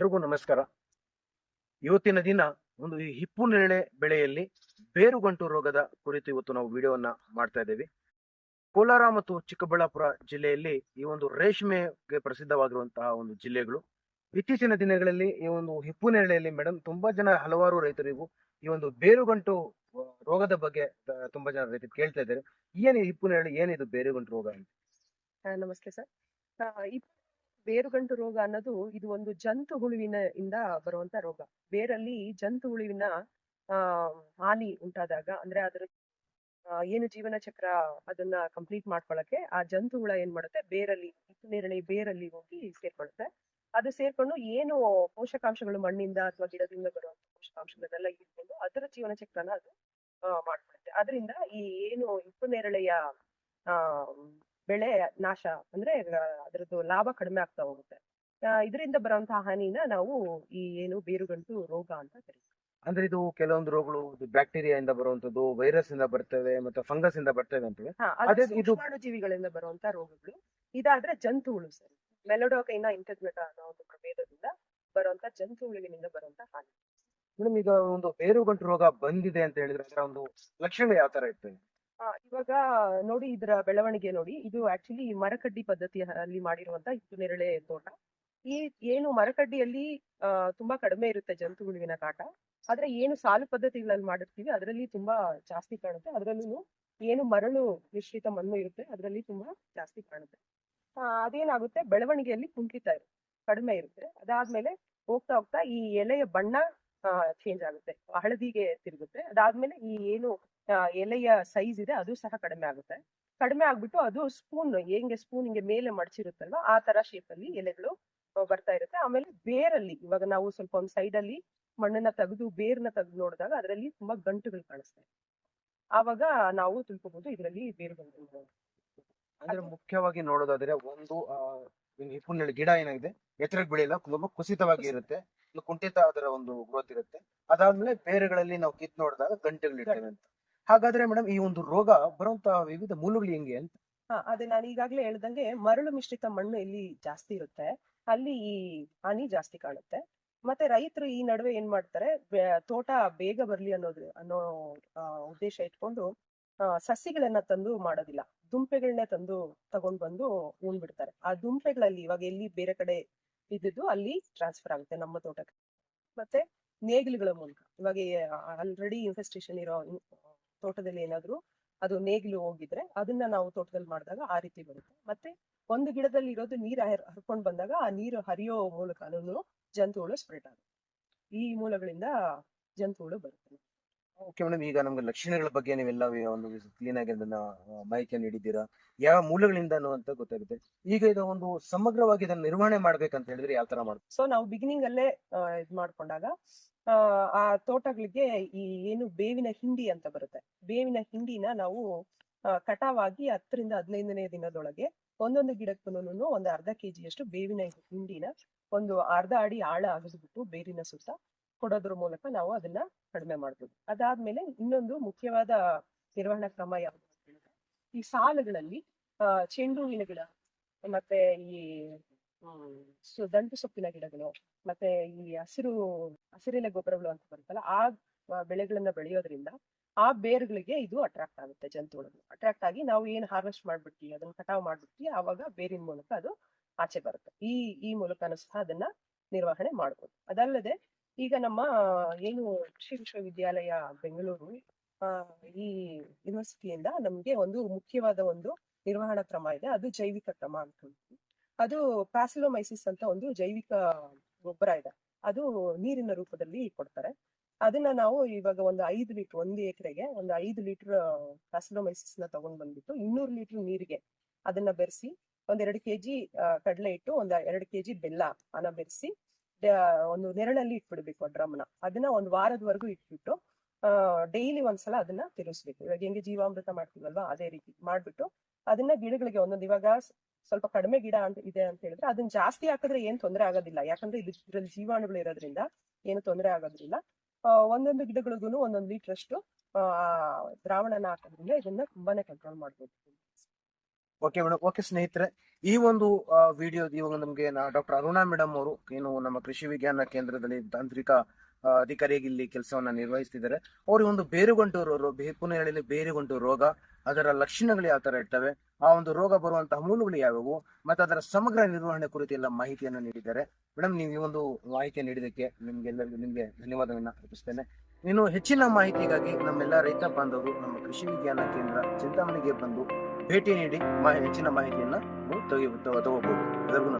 ಎಲ್ರಿಗೂ ನಮಸ್ಕಾರ. ಇವತ್ತಿನ ದಿನ ಒಂದು ಈ ಹಿಪ್ಪು ನೇರಳೆ ಬೆಳೆಯಲ್ಲಿ ಬೇರುಗಂಟು ರೋಗದ ಕುರಿತು ಇವತ್ತು ನಾವು ವಿಡಿಯೋವನ್ನ ಮಾಡ್ತಾ ಇದ್ದೇವೆ. ಕೋಲಾರ ಮತ್ತು ಚಿಕ್ಕಬಳ್ಳಾಪುರ ಜಿಲ್ಲೆಯಲ್ಲಿ ಈ ಒಂದು ರೇಷ್ಮೆಗೆ ಪ್ರಸಿದ್ಧವಾಗಿರುವಂತಹ ಒಂದು ಜಿಲ್ಲೆಗಳು. ಇತ್ತೀಚಿನ ದಿನಗಳಲ್ಲಿ ಈ ಒಂದು ಹಿಪ್ಪು ನೇರಳೆಯಲ್ಲಿ ಮೇಡಮ್ ತುಂಬಾ ಜನ ಹಲವಾರು ರೈತರಿಗೂ ಈ ಒಂದು ಬೇರುಗಂಟು ರೋಗದ ಬಗ್ಗೆ ತುಂಬಾ ಜನ ರೈತರು ಕೇಳ್ತಾ ಇದ್ದಾರೆ. ಏನು ಹಿಪ್ಪು ನೇರಳೆ, ಏನಿದು ಬೇರುಗಂಟು ರೋಗ ಅಂತ? ನಮಸ್ತೆ ಸರ್. ಈ ಬೇರುಗಂಟು ರೋಗ ಅನ್ನೋದು ಇದು ಒಂದು ಜಂತು ಹುಳುವಿನ ಇಂದ ಬರುವಂತ ರೋಗ. ಬೇರಲ್ಲಿ ಜಂತು ಹುಳುವಿನ ಆ ಹಾನಿ ಉಂಟಾದಾಗ, ಅಂದ್ರೆ ಅದರ ಏನು ಜೀವನ ಚಕ್ರ ಅದನ್ನ ಕಂಪ್ಲೀಟ್ ಮಾಡ್ಕೊಳಕ್ಕೆ ಆ ಜಂತು ಹುಳ ಏನ್ ಮಾಡುತ್ತೆ, ಬೇರಲ್ಲಿ ಹಿಪ್ಪು ನೇರಳೆ ಬೇರಲ್ಲಿ ಹೋಗಿ ಸೇರ್ಕೊಳ್ಳುತ್ತೆ. ಅದು ಸೇರ್ಕೊಂಡು ಏನು ಪೋಷಕಾಂಶಗಳು ಮಣ್ಣಿಂದ ಅಥವಾ ಗಿಡದಿಂದ ಬರುವಂತ ಪೋಷಕಾಂಶಗಳನ್ನೆಲ್ಲ ಇಟ್ಕೊಂಡು ಅದರ ಜೀವನ ಚಕ್ರನ ಅದು ಮಾಡ್ಕೊಳುತ್ತೆ. ಅದರಿಂದ ಈ ಏನು ಹಿಪ್ಪು ನೇರಳೆಯ ಆ ಬೆಳೆ ನಾಶ, ಅಂದ್ರೆ ಅದರದ್ದು ಲಾಭ ಕಡಿಮೆ ಆಗ್ತಾ ಹೋಗುತ್ತೆ. ಇದರಿಂದ ಬರುವಂತಹ ಹಾನಿನ ನಾವು ಈ ಏನು ಬೇರುಗಂಟು ರೋಗ ಅಂತ ಕರಿತೀವಿ. ಅಂದ್ರೆ ಇದು ಕೆಲವೊಂದು ರೋಗಗಳು ಬ್ಯಾಕ್ಟೀರಿಯಾ ಇಂದ ಬರುವಂತದ್ದು, ವೈರಸ್ ಇಂದ ಬರ್ತವೆ, ಮತ್ತೆ ಫಂಗಸ್ ಇಂದ ಬರ್ತವೆ ಅಂತವೆ. ಅದೇ ಸೂಕ್ಷ್ಮಾಣು ಜೀವಿಗಳಿಂದ ಬರುವಂತ ರೋಗಗಳು. ಇದಾದ್ರೆ ಜಂತು ಹುಳು ಸರ್, ಮೆಲೋಡೋಕೈನಾ ಇಂಟೆಗ್ರೇಟಾ ಅನ್ನೋ ಒಂದು ಪ್ರಭೇದದಿಂದ ಬರುವಂತ ಜಂತು ಹುಳುವಿನಿಂದ ಬರುವಂತ ಹಾನಿ. ಮೇಡಮ್, ಈಗ ಒಂದು ಬೇರುಗಂಟು ರೋಗ ಬಂದಿದೆ ಅಂತ ಹೇಳಿದ್ರೆ ಅದರ ಒಂದು ಲಕ್ಷಣ ಯಾವ ತರ ಇರ್ತದೆ? ಇವಾಗ ನೋಡಿ, ಇದರ ಬೆಳವಣಿಗೆ ನೋಡಿ. ಇದು ಆಕ್ಚುಲಿ ಮರಕಡ್ಡಿ ಪದ್ಧತಿಯಲ್ಲಿ ಮಾಡಿರುವಂತ ಹಿಪ್ಪು ನೇರಳೆ ತೋಟ. ಈ ಏನು ಮರಕಡ್ಡಿಯಲ್ಲಿ ತುಂಬಾ ಕಡಿಮೆ ಇರುತ್ತೆ ಜಂತು ಹುಳುವಿನ ಕಾಟ. ಆದ್ರೆ ಏನು ಸಾಲು ಪದ್ಧತಿಗಳಲ್ಲಿ ಮಾಡಿರ್ತೀವಿ ಅದರಲ್ಲಿ ತುಂಬಾ ಜಾಸ್ತಿ ಕಾಣುತ್ತೆ. ಅದರಲ್ಲೂ ಏನು ಮರಳು ಮಿಶ್ರಿತ ಮಣ್ಣು ಇರುತ್ತೆ ಅದರಲ್ಲಿ ತುಂಬಾ ಜಾಸ್ತಿ ಕಾಣುತ್ತೆ. ಅದೇನಾಗುತ್ತೆ, ಬೆಳವಣಿಗೆಯಲ್ಲಿ ಕುಂಠಿತ ಇರುತ್ತೆ, ಕಡಿಮೆ ಇರುತ್ತೆ. ಅದಾದ್ಮೇಲೆ ಹೋಗ್ತಾ ಹೋಗ್ತಾ ಈ ಎಲೆಯ ಬಣ್ಣ ಚೇಂಜ್ ಆಗುತ್ತೆ, ಹಳದಿಗೆ ತಿರುಗುತ್ತೆ. ಅದಾದ್ಮೇಲೆ ಈ ಏನು ಎಲೆಯ ಸೈಜ್ ಇದೆ ಅದು ಸಹ ಕಡಿಮೆ ಆಗುತ್ತೆ. ಕಡಿಮೆ ಆಗ್ಬಿಟ್ಟು ಅದು ಸ್ಪೂನ್ ಹಿಂಗೆ ಮೇಲೆ ಮಡಚಿರುತ್ತಲ್ವಾ, ಆ ತರ ಶೇಪ್ ಅಲ್ಲಿ ಎಲೆಗಳು ಬರ್ತಾ ಇರುತ್ತೆ. ಆಮೇಲೆ ಬೇರಲ್ಲಿ ಇವಾಗ ನಾವು ಸ್ವಲ್ಪ ಒಂದು ಸೈಡ್ ಅಲ್ಲಿ ಮಣ್ಣನ್ನ ತೆಗೆದು ಬೇರ್ನ ತೆಗೆದು ನೋಡಿದಾಗ ಅದರಲ್ಲಿ ತುಂಬಾ ಗಂಟುಗಳು ಕಾಣಿಸ್ತವೆ. ಆವಾಗ ನಾವು ತಿಳ್ಕೊಬಹುದು ಇದರಲ್ಲಿ ಬೇರುಗಂಟು. ಅಂದ್ರೆ ಮುಖ್ಯವಾಗಿ ನೋಡೋದಾದ್ರೆ ಒಂದು ಹಿಪ್ಪು ನೇರಳೆ ಗಿಡ ಏನಾಗಿದೆ, ಎತ್ತರಕ್ಕೆ ಬೆಳೆಯಲ್ಲ, ತುಂಬಾ ಕುಸಿತವಾಗಿ ಇರುತ್ತೆ, ಕುಂಠಿತ ಅದರ ಒಂದು ಗ್ರೋತ್ ಇರುತ್ತೆ. ಅದಾದ್ಮೇಲೆ ಬೇರುಗಳಲ್ಲಿ ನಾವು ಕಿತ್ ನೋಡಿದಾಗ ಗಂಟೆಗಳಿರ್ತವೆ ಅಂತ. ಹಾಗಾದ್ರೆ ಮೇಡಮ್, ಈ ಒಂದು ರೋಗ ಬರುವಂತಹ ವಿವಿಧ ಮೂಲಗಳು ಹೆಂಗೆ ಅಂತ? ಅದೇ ನಾನು ಈಗಾಗ್ಲೇ ಹೇಳ್ದಂಗೆ, ಮರಳು ಮಿಶ್ರಿತ ಮಣ್ಣು ಎಲ್ಲಿ ಜಾಸ್ತಿ ಇರುತ್ತೆ ಅಲ್ಲಿ ಈ ಹಾನಿ ಜಾಸ್ತಿ ಕಾಣುತ್ತೆ. ಮತ್ತೆ ರೈತರು ಈ ನಡುವೆ ಏನ್ ಮಾಡ್ತಾರೆ, ತೋಟ ಬೇಗ ಬರ್ಲಿ ಅನ್ನೋ ಉದ್ದೇಶ ಇಟ್ಕೊಂಡು ಸಸಿಗಳನ್ನ ತಂದು ಮಾಡೋದಿಲ್ಲ, ದುಂಪೆಗಳನ್ನೇ ತಂದು ತಗೊಂಡ್ ಬಂದು ಉಣ್ಬಿಡ್ತಾರೆ. ಆ ದುಂಪೆಗಳಲ್ಲಿ ಇವಾಗ ಎಲ್ಲಿ ಬೇರೆ ಕಡೆ ಇದ್ದಿದ್ದು ಅಲ್ಲಿ ಟ್ರಾನ್ಸ್ಫರ್ ಆಗುತ್ತೆ ನಮ್ಮ ತೋಟಕ್ಕೆ. ಮತ್ತೆ ನೇಗಿಲುಗಳ ಮೂಲಕ, ಇವಾಗ ಆಲ್ರೆಡಿ ಇನ್ಫೆಸ್ಟೇಷನ್ ಇರೋ ತೋಟದಲ್ಲಿ ಏನಾದ್ರು ಅದು ನೇಗಿಲು ಹೋಗಿದ್ರೆ ಅದನ್ನ ನಾವು ತೋಟದಲ್ಲಿ ಮಾಡಿದಾಗ ಆ ರೀತಿ ಬರುತ್ತೆ. ಮತ್ತೆ ಒಂದು ಗಿಡದಲ್ಲಿ ಇರೋದು ನೀರು ಹರ್ಕೊಂಡ್ ಬಂದಾಗ ಆ ನೀರು ಹರಿಯೋ ಮೂಲಕನೂ ಜಂತುಹುಳು ಸ್ಪ್ರೆಡ್ ಆಗುತ್ತೆ. ಈ ಮೂಲಗಳಿಂದ ಜಂತುಹುಳು ಬರುತ್ತೆ. ಓಕೆ ಮೇಡಮ್, ಈಗ ನಮ್ಗೆ ಲಕ್ಷಣಗಳ ಬಗ್ಗೆ ನೀವೆಲ್ಲ ಒಂದು ಕ್ಲೀನ್ ಆಗಿ ಅದನ್ನ ಮಾಹಿತಿಯನ್ನು ನೀಡಿದ್ದೀರಾ, ಯಾವ ಮೂಲಗಳಿಂದ ಅಂತ ಗೊತ್ತಾಗುತ್ತೆ. ಈಗ ಇದು ಒಂದು ಸಮಗ್ರವಾಗಿ ಇದನ್ನ ನಿರ್ವಹಣೆ ಮಾಡ್ಬೇಕಂತ ಹೇಳಿದ್ರೆ ಯಾವ ತರ ಮಾಡ್ಬೇಕು? ಸೊ ನಾವು ಬಿಗಿನಿಂಗ್ ಅಲ್ಲೇ ಇದ್ ಮಾಡ್ಕೊಂಡಾಗ ಆ ತೋಟಗಳಿಗೆ ಈ ಏನು ಬೇವಿನ ಹಿಂಡಿ ಅಂತ ಬರುತ್ತೆ, ಬೇವಿನ ಹಿಂಡಿನ ನಾವು ಕಟಾವಾಗಿ 10ರಿಂದ 15ನೇ ದಿನದೊಳಗೆ ಒಂದೊಂದು ಗಿಡಕ್ಕೂ ಒಂದು ಅರ್ಧ ಕೆಜಿಯಷ್ಟು ಬೇವಿನ ಹಿಂಡಿನ ಒಂದು ಅರ್ಧ ಅಡಿ ಆಳ ಅಗದ್ಬಿಟ್ಟು ಬೇರಿನ ಸುತ್ತ ಕೊಡೋದ್ರ ಮೂಲಕ ನಾವು ಅದನ್ನ ಕಡಿಮೆ ಮಾಡ್ಬೋದು. ಅದಾದ್ಮೇಲೆ ಇನ್ನೊಂದು ಮುಖ್ಯವಾದ ನಿರ್ವಹಣಾ ಕ್ರಮ ಯಾವುದು ಅಂತ ಹೇಳಿದ್ರೆ, ಈ ಸಾಲುಗಳಲ್ಲಿ ಚೆಂಡು ಹೂವಿನ ಗಿಡ, ಮತ್ತೆ ಈ ದಂಟು ಸೊಪ್ಪಿನ ಗಿಡಗಳು, ಮತ್ತೆ ಈ ಹಸಿರೆಲೆ ಗೊಬ್ಬರಗಳು ಅಂತ ಬರುತ್ತಲ್ಲ, ಆ ಬೆಳೆಗಳನ್ನ ಬೆಳೆಯೋದ್ರಿಂದ ಆ ಬೇರುಗಳಿಗೆ ಇದು ಅಟ್ರಾಕ್ಟ್ ಆಗುತ್ತೆ. ಜಂತುಹುಳುಗಳು ಅಟ್ರಾಕ್ಟ್ ಆಗಿ ನಾವು ಏನ್ ಹಾರ್ವೆಸ್ಟ್ ಮಾಡ್ಬಿಡ್ತೀವಿ, ಅದನ್ನ ಕಟಾವ್ ಮಾಡ್ಬಿಡ್ತೀವಿ, ಆವಾಗ ಬೇರಿನ ಮೂಲಕ ಅದು ಆಚೆ ಬರುತ್ತೆ. ಈ ಮೂಲಕನೂ ಸಹ ಅದನ್ನ ನಿರ್ವಹಣೆ ಮಾಡ್ಬೋದು. ಅದಲ್ಲದೆ ಈಗ ನಮ್ಮ ಏನು ಕೃಷಿ ವಿಶ್ವವಿದ್ಯಾಲಯ ಬೆಂಗಳೂರು ಈ ಯೂನಿವರ್ಸಿಟಿಯಿಂದ ನಮ್ಗೆ ಒಂದು ಮುಖ್ಯವಾದ ಒಂದು ನಿರ್ವಹಣಾ ಕ್ರಮ ಇದೆ, ಅದು ಜೈವಿಕ ಕ್ರಮ ಅಂತ. ಅದು ಪ್ಯಾಸಿಲೋಮೈಸಿಸ್ ಅಂತ ಒಂದು ಜೈವಿಕ ಗೊಬ್ಬರ ಇದೆ, ಅದು ನೀರಿನ ರೂಪದಲ್ಲಿ ಕೊಡ್ತಾರೆ. ಅದನ್ನ ನಾವು ಇವಾಗ ಒಂದು 5 ಲೀಟರ್, 1 ಎಕರೆಗೆ ಒಂದು 5 ಲೀಟರ್ ಪ್ಯಾಸಿಲೋಮೈಸಿಸ್ ನ ತಗೊಂಡ್ ಬಂದ್ಬಿಟ್ಟು 200 ಲೀಟರ್ ನೀರಿಗೆ ಅದನ್ನ ಬೆರೆಸಿ, 1-2 ಕೆಜಿ ಕಡಲೆ ಹಿಟ್ಟು, 1-2 ಕೆಜಿ ಬೆಲ್ಲ ಅನ್ನ ಬೆರೆಸಿ ಒಂದು ನೆರಳಲ್ಲಿ ಇಟ್ಬಿಡ್ಬೇಕು ಡ್ರಮ್ನ. ಅದನ್ನ 1 ವಾರದವರೆಗೂ ಇಟ್ಬಿಟ್ಟು ಡೈಲಿ ಒಂದ್ಸಲ ಅದನ್ನ ತಿರುಗಿಸ್ಬೇಕು. ಇವಾಗ ಹೆಂಗೆ ಜೀವಾಮೃತ ಮಾಡ್ತೀವಲ್ವಾ ಅದೇ ರೀತಿ ಮಾಡ್ಬಿಟ್ಟು ಅದನ್ನ ಗಿಡಗಳಿಗೆ ಒಂದೊಂದು, ಇವಾಗ ಸ್ವಲ್ಪ ಕಡಿಮೆ ಗಿಡ ಇದೆ ಅಂತ ಹೇಳಿದ್ರೆ ಅದನ್ನ ಜಾಸ್ತಿ ಹಾಕಿದ್ರೆ ಏನ್ ತೊಂದರೆ ಆಗೋದಿಲ್ಲ, ಯಾಕಂದ್ರೆ ಇದ್ರಲ್ಲಿ ಜೀವಾಣುಗಳು ಇರೋದ್ರಿಂದ ಏನು ತೊಂದರೆ ಆಗೋದಿಲ್ಲ. ಒಂದೊಂದು ಗಿಡಗಳಿಗೂ 1 ಲೀಟರ್ ಅಷ್ಟು ದ್ರಾವಣನ ಹಾಕೋದ್ರಿಂದ ಇದನ್ನ ತುಂಬಾನೇ ಕಂಟ್ರೋಲ್ ಮಾಡ್ಬೋದು. ಓಕೆ ಮೇಡಮ್, ಓಕೆ ಸ್ನೇಹಿತರೆ, ಈ ಒಂದು ವಿಡಿಯೋ ಇವಾಗ ನಮಗೆ ಡಾಕ್ಟರ್ ಅರುಣಾ ಮೇಡಮ್ ಅವರು ಏನು ನಮ್ಮ ಕೃಷಿ ವಿಜ್ಞಾನ ಕೇಂದ್ರದಲ್ಲಿ ತಾಂತ್ರಿಕ ಅಧಿಕಾರಿಯಾಗಿ ಇಲ್ಲಿ ಕೆಲಸವನ್ನ ನಿರ್ವಹಿಸ್ತಿದ್ದಾರೆ. ಅವ್ರಿಗೆ ಒಂದು ಬೇರುಗಂಟು ಬೇರುಗಂಟು ರೋಗ, ಅದರ ಲಕ್ಷಣಗಳು ಯಾವ ತರ ಇರ್ತವೆ, ಆ ಒಂದು ರೋಗ ಬರುವಂತಹ ಮೂಲಗಳು ಯಾವುವು, ಮತ್ತೆ ಅದರ ಸಮಗ್ರ ನಿರ್ವಹಣೆ ಕುರಿತು ಎಲ್ಲ ಮಾಹಿತಿಯನ್ನು ನೀಡಿದ್ದಾರೆ. ಮೇಡಮ್, ನೀವು ಈ ಒಂದು ಮಾಹಿತಿ ನೀಡಿದ್ದಕ್ಕೆ ನಿಮ್ಗೆ ಧನ್ಯವಾದವನ್ನ ಅರ್ಪಿಸ್ತೇನೆ. ಇನ್ನು ಹೆಚ್ಚಿನ ಮಾಹಿತಿಗಾಗಿ ನಮ್ಮೆಲ್ಲ ರೈತ ಬಾಂಧವರು ನಮ್ಮ ಕೃಷಿ ವಿಜ್ಞಾನ ಕೇಂದ್ರ ಚಿಂತಾಮಣಿಗೆ ಬಂದು ಭೇಟಿ ನೀಡಿ ಹೆಚ್ಚಿನ ಮಾಹಿತಿಯನ್ನ ನೀವು ತಗೋಬಹುದು.